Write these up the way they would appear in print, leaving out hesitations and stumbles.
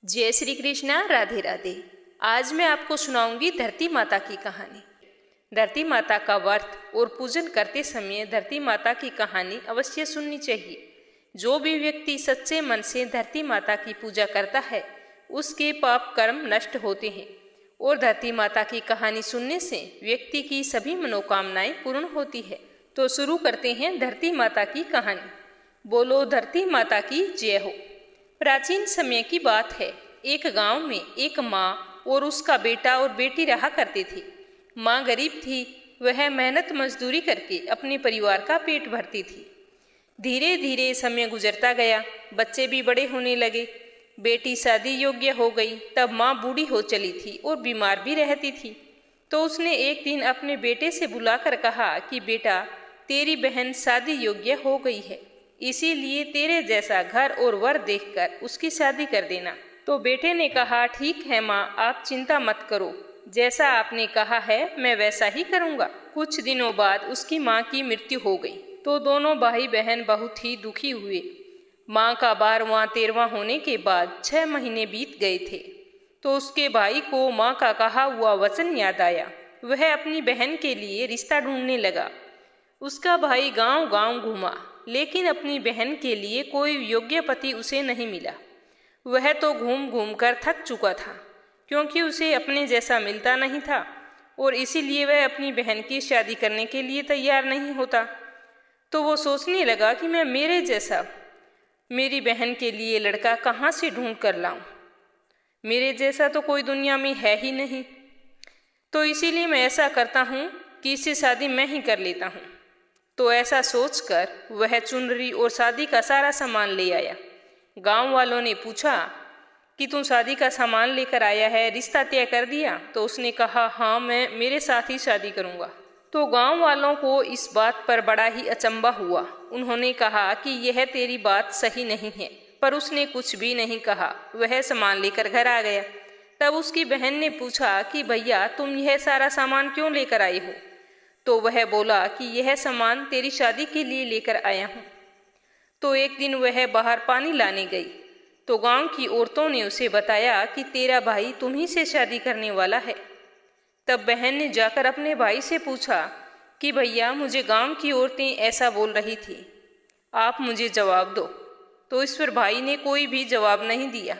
जय श्री कृष्णा। राधे राधे। आज मैं आपको सुनाऊंगी धरती माता की कहानी। धरती माता का व्रत और पूजन करते समय धरती माता की कहानी अवश्य सुननी चाहिए। जो भी व्यक्ति सच्चे मन से धरती माता की पूजा करता है उसके पाप कर्म नष्ट होते हैं और धरती माता की कहानी सुनने से व्यक्ति की सभी मनोकामनाएं पूर्ण होती है। तो शुरू करते हैं धरती माता की कहानी। बोलो धरती माता की जय हो। प्राचीन समय की बात है। एक गांव में एक माँ और उसका बेटा और बेटी रहा करते थे। माँ गरीब थी, वह मेहनत मजदूरी करके अपने परिवार का पेट भरती थी। धीरे धीरे समय गुजरता गया, बच्चे भी बड़े होने लगे, बेटी शादी योग्य हो गई। तब माँ बूढ़ी हो चली थी और बीमार भी रहती थी। तो उसने एक दिन अपने बेटे से बुलाकर कहा कि बेटा, तेरी बहन शादी योग्य हो गई है, इसीलिए तेरे जैसा घर और वर देखकर उसकी शादी कर देना। तो बेटे ने कहा, ठीक है माँ, आप चिंता मत करो, जैसा आपने कहा है मैं वैसा ही करूँगा। कुछ दिनों बाद उसकी माँ की मृत्यु हो गई। तो दोनों भाई बहन बहुत ही दुखी हुए। माँ का 12वां 13वां होने के बाद 6 महीने बीत गए थे। तो उसके भाई को माँ का कहा हुआ वचन याद आया। वह अपनी बहन के लिए रिश्ता ढूंढने लगा। उसका भाई गांव गांव घूमा, लेकिन अपनी बहन के लिए कोई योग्य पति उसे नहीं मिला। वह तो घूम घूम कर थक चुका था, क्योंकि उसे अपने जैसा मिलता नहीं था और इसीलिए वह अपनी बहन की शादी करने के लिए तैयार नहीं होता। तो वो सोचने लगा कि मैं मेरे जैसा मेरी बहन के लिए लड़का कहाँ से ढूंढ कर लाऊं। मेरे जैसा तो कोई दुनिया में है ही नहीं। तो इसीलिए मैं ऐसा करता हूँ कि इससे शादी मैं ही कर लेता हूँ। तो ऐसा सोचकर वह चुनरी और शादी का सारा सामान ले आया। गांव वालों ने पूछा कि तू शादी का सामान लेकर आया है, रिश्ता तय कर दिया? तो उसने कहा, हाँ, मैं मेरे साथ ही शादी करूंगा। तो गांव वालों को इस बात पर बड़ा ही अचंभा हुआ। उन्होंने कहा कि यह तेरी बात सही नहीं है, पर उसने कुछ भी नहीं कहा। वह सामान लेकर घर आ गया। तब उसकी बहन ने पूछा कि भैया, तुम यह सारा सामान क्यों लेकर आए हो? तो वह बोला कि यह सामान तेरी शादी के लिए लेकर आया हूँ। तो एक दिन वह बाहर पानी लाने गई। तो गांव की औरतों ने उसे बताया कि तेरा भाई तुम्ही से शादी करने वाला है। तब बहन ने जाकर अपने भाई से पूछा कि भैया, मुझे गांव की औरतें ऐसा बोल रही थी, आप मुझे जवाब दो। तो इस पर भाई ने कोई भी जवाब नहीं दिया।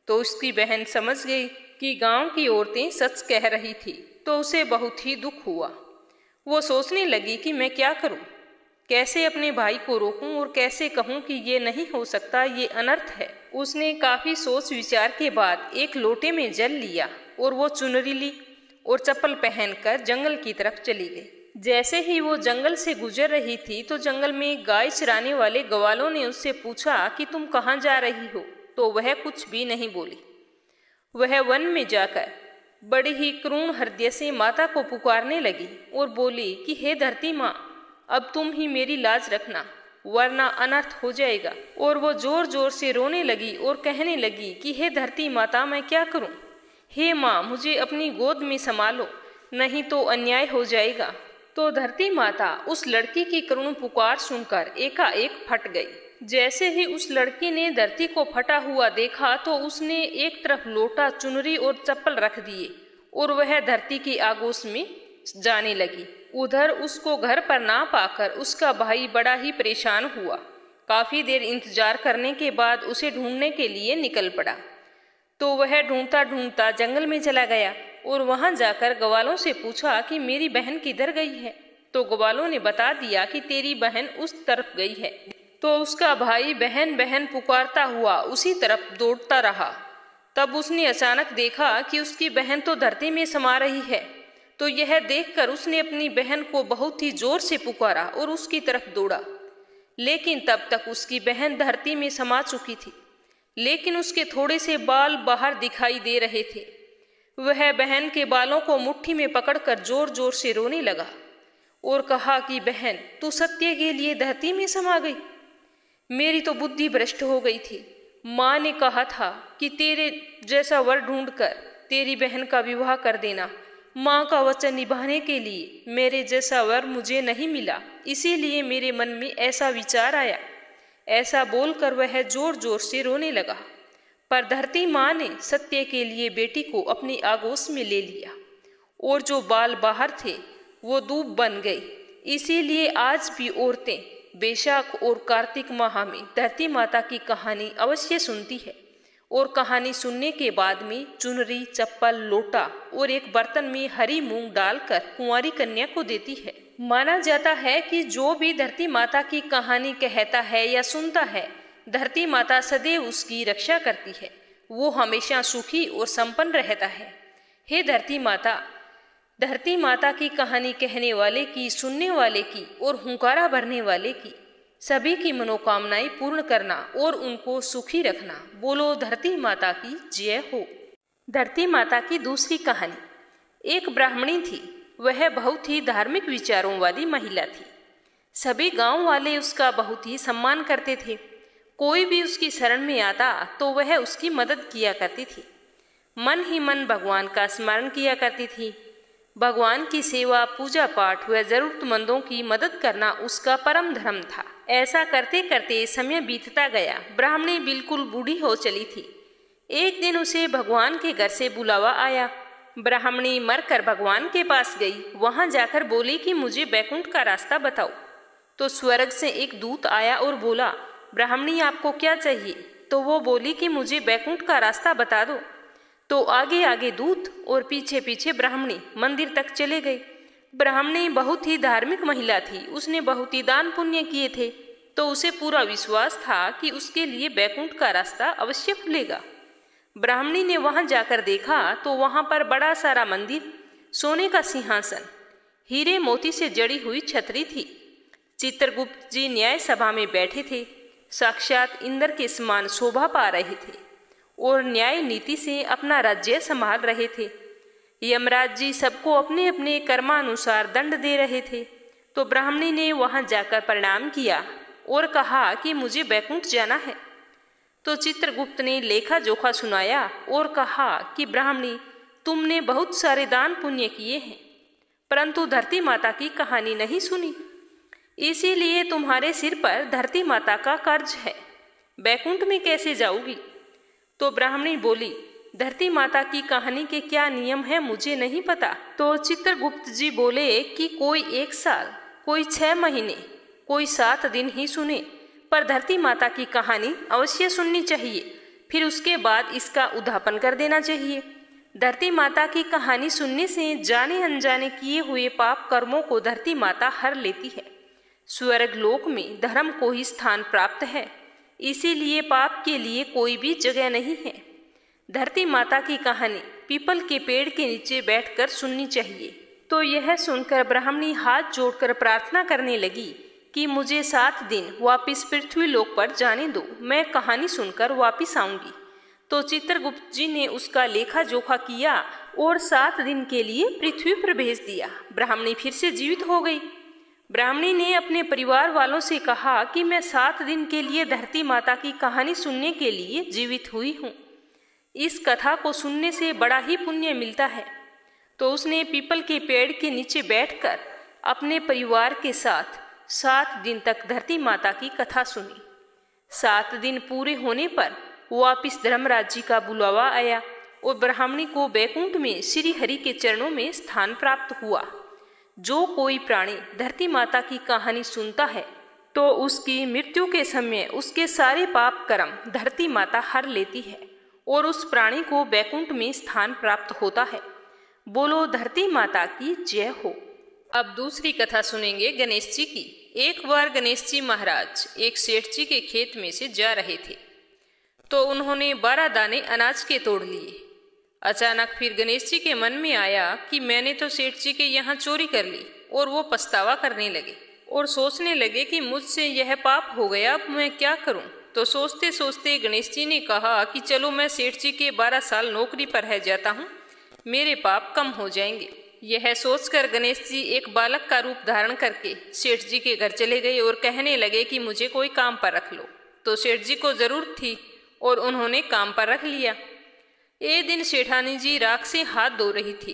तो उसकी बहन समझ गई कि गांव की औरतें सच कह रही थी। तो उसे बहुत ही दुख हुआ। वो सोचने लगी कि मैं क्या करूं, कैसे अपने भाई को रोकूं और कैसे कहूं कि ये नहीं हो सकता, ये अनर्थ है। उसने काफी सोच विचार के बाद एक लोटे में जल लिया और वो चुनरी ली और चप्पल पहनकर जंगल की तरफ चली गई। जैसे ही वो जंगल से गुजर रही थी तो जंगल में गाय चराने वाले ग्वालों ने उससे पूछा कि तुम कहाँ जा रही हो? तो वह कुछ भी नहीं बोली। वह वन में जाकर बड़ी ही करुण हृदय से माता को पुकारने लगी और बोली कि हे धरती माँ, अब तुम ही मेरी लाज रखना, वरना अनर्थ हो जाएगा। और वो जोर जोर से रोने लगी और कहने लगी कि हे धरती माता, मैं क्या करूं? हे माँ, मुझे अपनी गोद में संभालो, नहीं तो अन्याय हो जाएगा। तो धरती माता उस लड़की की करुण पुकार सुनकर एकाएक फट गई। जैसे ही उस लड़की ने धरती को फटा हुआ देखा तो उसने एक तरफ लोटा, चुनरी और चप्पल रख दिए और वह धरती की आगोश में जाने लगी। उधर उसको घर पर ना पाकर उसका भाई बड़ा ही परेशान हुआ। काफी देर इंतजार करने के बाद उसे ढूंढने के लिए निकल पड़ा। तो वह ढूंढता ढूंढता जंगल में चला गया और वहां जाकर ग्वालों से पूछा कि मेरी बहन किधर गई है? तो ग्वालों ने बता दिया कि तेरी बहन उस तरफ गई है। तो उसका भाई बहन बहन पुकारता हुआ उसी तरफ दौड़ता रहा। तब उसने अचानक देखा कि उसकी बहन तो धरती में समा रही है। तो यह देखकर उसने अपनी बहन को बहुत ही जोर से पुकारा और उसकी तरफ दौड़ा, लेकिन तब तक उसकी बहन धरती में समा चुकी थी, लेकिन उसके थोड़े से बाल बाहर दिखाई दे रहे थे। वह बहन के बालों को मुट्ठी में पकड़कर जोर जोर से रोने लगा और कहा कि बहन, तू सत्य के लिए धरती में समा गई? मेरी तो बुद्धि भ्रष्ट हो गई थी। माँ ने कहा था कि तेरे जैसा वर ढूंढकर तेरी बहन का विवाह कर देना। माँ का वचन निभाने के लिए मेरे जैसा वर मुझे नहीं मिला, इसीलिए मेरे मन में ऐसा विचार आया। ऐसा बोलकर वह जोर जोर से रोने लगा। पर धरती माँ ने सत्य के लिए बेटी को अपनी आगोश में ले लिया और जो बाल बाहर थे वो दूब बन गई। इसीलिए आज भी औरतें बैसाख और कार्तिक माह में धरती माता की कहानी अवश्य सुनती है और कहानी सुनने के बाद में चुनरी, चप्पल, लोटा और एक बर्तन में हरी मूंग डालकर कुंवारी कन्या को देती है। माना जाता है कि जो भी धरती माता की कहानी कहता है या सुनता है, धरती माता सदैव उसकी रक्षा करती है, वो हमेशा सुखी और संपन्न रहता है। हे धरती माता की कहानी कहने वाले की, सुनने वाले की और हुंकारा भरने वाले की सभी की मनोकामनाएं पूर्ण करना और उनको सुखी रखना। बोलो धरती माता की जय हो। धरती माता की दूसरी कहानी। एक ब्राह्मणी थी, वह बहुत ही धार्मिक विचारों वाली महिला थी। सभी गांव वाले उसका बहुत ही सम्मान करते थे। कोई भी उसकी शरण में आता तो वह उसकी मदद किया करती थी। मन ही मन भगवान का स्मरण किया करती थी। भगवान की सेवा, पूजा पाठ व जरूरतमंदों की मदद करना उसका परम धर्म था। ऐसा करते करते समय बीतता गया। ब्राह्मणी बिल्कुल बूढ़ी हो चली थी। एक दिन उसे भगवान के घर से बुलावा आया। ब्राह्मणी मरकर भगवान के पास गई। वहां जाकर बोली कि मुझे बैकुंठ का रास्ता बताओ। तो स्वर्ग से एक दूत आया और बोला, ब्राह्मणी आपको क्या चाहिए? तो वो बोली कि मुझे बैकुंठ का रास्ता बता दो। तो आगे आगे दूत और पीछे पीछे ब्राह्मणी मंदिर तक चले गए। ब्राह्मणी बहुत ही धार्मिक महिला थी। उसने बहुत ही दान पुण्य किए थे, तो उसे पूरा विश्वास था कि उसके लिए बैकुंठ का रास्ता अवश्य खुलेगा। ब्राह्मणी ने वहां जाकर देखा तो वहां पर बड़ा सारा मंदिर, सोने का सिंहासन, हीरे मोती से जड़ी हुई छतरी थी। चित्रगुप्त जी न्याय सभा में बैठे थे। साक्षात इंद्र के समान शोभा पा रहे थे और न्याय नीति से अपना राज्य संभाल रहे थे। यमराज जी सबको अपने अपने कर्मानुसार दंड दे रहे थे। तो ब्राह्मणी ने वहां जाकर प्रणाम किया और कहा कि मुझे बैकुंठ जाना है। तो चित्रगुप्त ने लेखा जोखा सुनाया और कहा कि ब्राह्मणी, तुमने बहुत सारे दान पुण्य किए हैं, परंतु धरती माता की कहानी नहीं सुनी, इसीलिए तुम्हारे सिर पर धरती माता का कर्ज है। बैकुंठ में कैसे जाओगी? तो ब्राह्मणी बोली, धरती माता की कहानी के क्या नियम है मुझे नहीं पता। तो चित्रगुप्त जी बोले कि कोई 1 साल, कोई 6 महीने, कोई 7 दिन ही सुने, पर धरती माता की कहानी अवश्य सुननी चाहिए। फिर उसके बाद इसका उद्यापन कर देना चाहिए। धरती माता की कहानी सुनने से जाने अनजाने किए हुए पाप कर्मों को धरती माता हर लेती है। स्वर्ग लोक में धर्म को ही स्थान प्राप्त है, इसीलिए पाप के लिए कोई भी जगह नहीं है। धरती माता की कहानी पीपल के पेड़ के नीचे बैठकर सुननी चाहिए। तो यह सुनकर ब्राह्मणी हाथ जोड़कर प्रार्थना करने लगी कि मुझे 7 दिन वापिस पृथ्वी लोक पर जाने दो, मैं कहानी सुनकर वापिस आऊंगी। तो चित्रगुप्त जी ने उसका लेखा जोखा किया और 7 दिन के लिए पृथ्वी पर भेज दिया। ब्राह्मणी फिर से जीवित हो गई। ब्राह्मणी ने अपने परिवार वालों से कहा कि मैं 7 दिन के लिए धरती माता की कहानी सुनने के लिए जीवित हुई हूँ। इस कथा को सुनने से बड़ा ही पुण्य मिलता है। तो उसने पीपल के पेड़ के नीचे बैठकर अपने परिवार के साथ 7 दिन तक धरती माता की कथा सुनी। 7 दिन पूरे होने पर वापिस धर्मराज जी का बुलावा आया और ब्राह्मणी को बैकुंठ में श्री हरि के चरणों में स्थान प्राप्त हुआ। जो कोई प्राणी धरती माता की कहानी सुनता है तो उसकी मृत्यु के समय उसके सारे पाप कर्म धरती माता हर लेती है और उस प्राणी को बैकुंठ में स्थान प्राप्त होता है। बोलो धरती माता की जय हो। अब दूसरी कथा सुनेंगे गणेश जी की। एक बार गणेश जी महाराज एक सेठ जी के खेत में से जा रहे थे, तो उन्होंने 12 दाने अनाज के तोड़ लिए। अचानक फिर गणेश जी के मन में आया कि मैंने तो सेठ जी के यहाँ चोरी कर ली, और वो पछतावा करने लगे और सोचने लगे कि मुझसे यह पाप हो गया, अब मैं क्या करूं। तो सोचते सोचते गणेश जी ने कहा कि चलो मैं सेठ जी के 12 साल नौकरी पर रह जाता हूँ, मेरे पाप कम हो जाएंगे। यह सोचकर गणेश जी एक बालक का रूप धारण करके सेठ जी के घर चले गए और कहने लगे कि मुझे कोई काम पर रख लो। तो सेठ जी को जरूरत थी और उन्होंने काम पर रख लिया। एक दिन सेठानी जी राख से हाथ धो रही थी,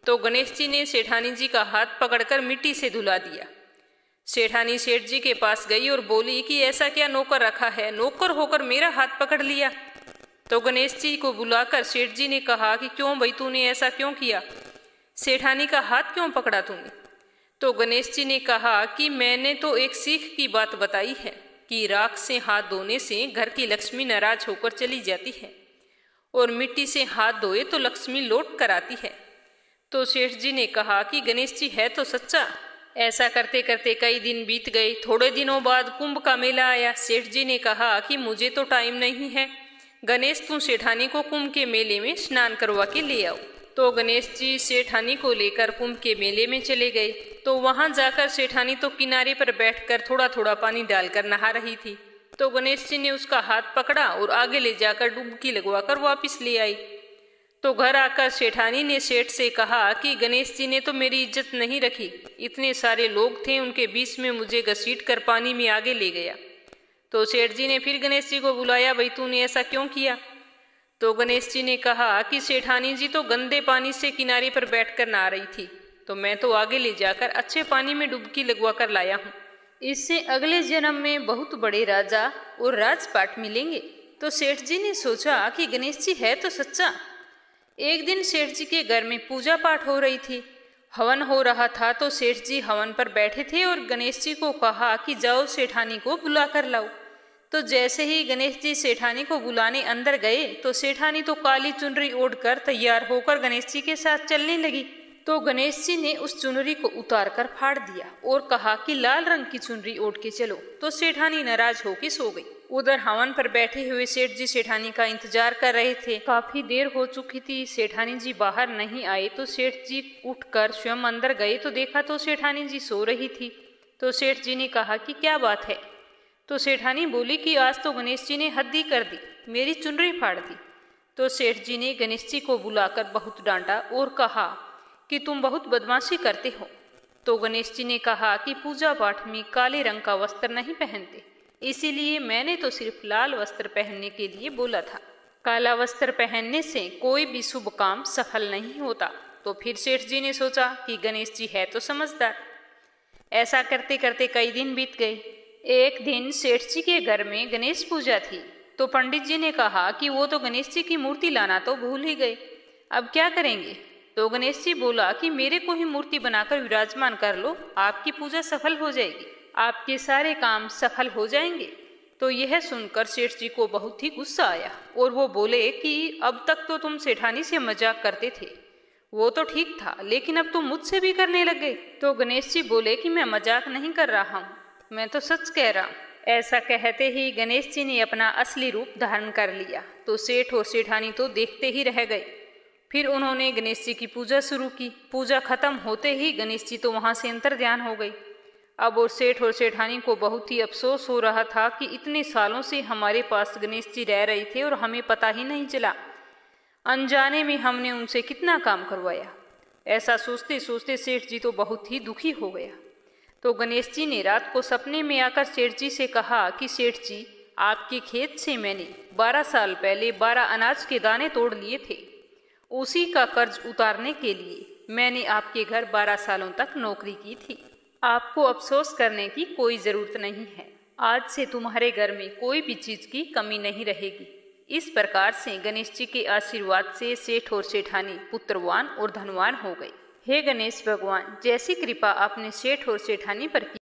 तो गणेश जी ने सेठानी जी का हाथ पकड़कर मिट्टी से धुला दिया। सेठानी सेठ जी के पास गई और बोली कि ऐसा क्या नौकर रखा है, नौकर होकर मेरा हाथ पकड़ लिया। तो गणेश जी को बुलाकर सेठ जी ने कहा कि क्यों भाई तूने ऐसा क्यों किया, सेठानी का हाथ क्यों पकड़ा तूने। तो गणेश जी ने कहा कि मैंने तो एक सीख की बात बताई है कि राख से हाथ धोने से घर की लक्ष्मी नाराज होकर चली जाती है और मिट्टी से हाथ धोए तो लक्ष्मी लौट कर आती है। तो सेठ जी ने कहा कि गणेश जी है तो सच्चा। ऐसा करते करते कई दिन बीत गए। थोड़े दिनों बाद कुंभ का मेला आया। सेठ जी ने कहा कि मुझे तो टाइम नहीं है, गणेश तू सेठानी को कुंभ के मेले में स्नान करवा के ले आओ। तो गणेश जी सेठानी को लेकर कुंभ के मेले में चले गए। तो वहां जाकर सेठानी तो किनारे पर बैठकर थोड़ा थोड़ा पानी डालकर नहा रही थी। तो गणेश जी ने उसका हाथ पकड़ा और आगे ले जाकर डुबकी लगवाकर वापस ले आई। तो घर आकर सेठानी ने सेठ से कहा कि गणेश जी ने तो मेरी इज्जत नहीं रखी, इतने सारे लोग थे उनके बीच में मुझे घसीट कर पानी में आगे ले गया। तो सेठ जी ने फिर गणेश जी को बुलाया, भाई तूने ऐसा क्यों किया। तो गणेश जी ने कहा कि सेठानी जी तो गंदे पानी से किनारे पर बैठकर नहा रही थी, तो मैं तो आगे ले जाकर अच्छे पानी में डुबकी लगवा कर लाया हूँ, इससे अगले जन्म में बहुत बड़े राजा और राजपाट मिलेंगे। तो सेठ जी ने सोचा कि गणेश जी है तो सच्चा। एक दिन सेठ जी के घर में पूजा पाठ हो रही थी, हवन हो रहा था। तो सेठ जी हवन पर बैठे थे और गणेश जी को कहा कि जाओ सेठानी को बुला कर लाओ। तो जैसे ही गणेश जी सेठानी को बुलाने अंदर गए तो सेठानी तो काली चुनरी ओढ़कर तैयार होकर गणेश जी के साथ चलने लगी। तो गणेश जी ने उस चुनरी को उतार कर फाड़ दिया और कहा कि लाल रंग की चुनरी ओढ़ के चलो। तो सेठानी नाराज होकर सो गई। उधर हवन पर बैठे हुए सेठ जी सेठानी का इंतजार कर रहे थे। काफी देर हो चुकी थी, सेठानी जी बाहर नहीं आए। तो सेठ जी उठकर स्वयं अंदर गए तो देखा तो सेठानी जी सो रही थी। तो सेठ जी ने कहा कि क्या बात है। तो सेठानी बोली कि आज तो गणेश जी ने हद ही कर दी, मेरी चुनरी फाड़ दी। तो सेठ जी ने गणेश जी को बुलाकर बहुत डांटा और कहा कि तुम बहुत बदमाशी करते हो। तो गणेश जी ने कहा कि पूजा पाठ में काले रंग का वस्त्र नहीं पहनते, इसीलिए मैंने तो सिर्फ लाल वस्त्र पहनने के लिए बोला था। काला वस्त्र पहनने से कोई भी शुभ काम सफल नहीं होता। तो फिर सेठ जी ने सोचा कि गणेश जी है तो समझदार। ऐसा करते करते कई दिन बीत गए। एक दिन सेठ जी के घर में गणेश पूजा थी। तो पंडित जी ने कहा कि वो तो गणेश जी की मूर्ति लाना तो भूल ही गए, अब क्या करेंगे। तो गणेश जी बोला कि मेरे को ही मूर्ति बनाकर विराजमान कर लो, आपकी पूजा सफल हो जाएगी, आपके सारे काम सफल हो जाएंगे। तो यह सुनकर सेठ जी को बहुत ही गुस्सा आया और वो बोले कि अब तक तो तुम सेठानी से मजाक करते थे, वो तो ठीक था, लेकिन अब तुम मुझसे भी करने लग गए। तो गणेश जी बोले कि मैं मजाक नहीं कर रहा हूँ, मैं तो सच कह रहा हूँ। ऐसा कहते ही गणेश जी ने अपना असली रूप धारण कर लिया। तो सेठ और सेठानी तो देखते ही रह गए। फिर उन्होंने गणेश जी की पूजा शुरू की। पूजा खत्म होते ही गणेश जी तो वहां से अंतर्ध्यान हो गई। अब और सेठ और सेठानी को बहुत ही अफसोस हो रहा था कि इतने सालों से हमारे पास गणेश जी रह रहे थे और हमें पता ही नहीं चला, अनजाने में हमने उनसे कितना काम करवाया। ऐसा सोचते सोचते सेठ जी तो बहुत ही दुखी हो गया। तो गणेश जी ने रात को सपने में आकर सेठ जी से कहा कि सेठ जी, आपके खेत से मैंने 12 साल पहले 12 अनाज के दाने तोड़ लिए थे, उसी का कर्ज उतारने के लिए मैंने आपके घर 12 सालों तक नौकरी की थी। आपको अफसोस करने की कोई ज़रूरत नहीं है, आज से तुम्हारे घर में कोई भी चीज़ की कमी नहीं रहेगी। इस प्रकार से गणेश जी के आशीर्वाद से सेठ और सेठानी पुत्रवान और धनवान हो गए। हे गणेश भगवान, जैसी कृपा आपने सेठ और सेठानी पर की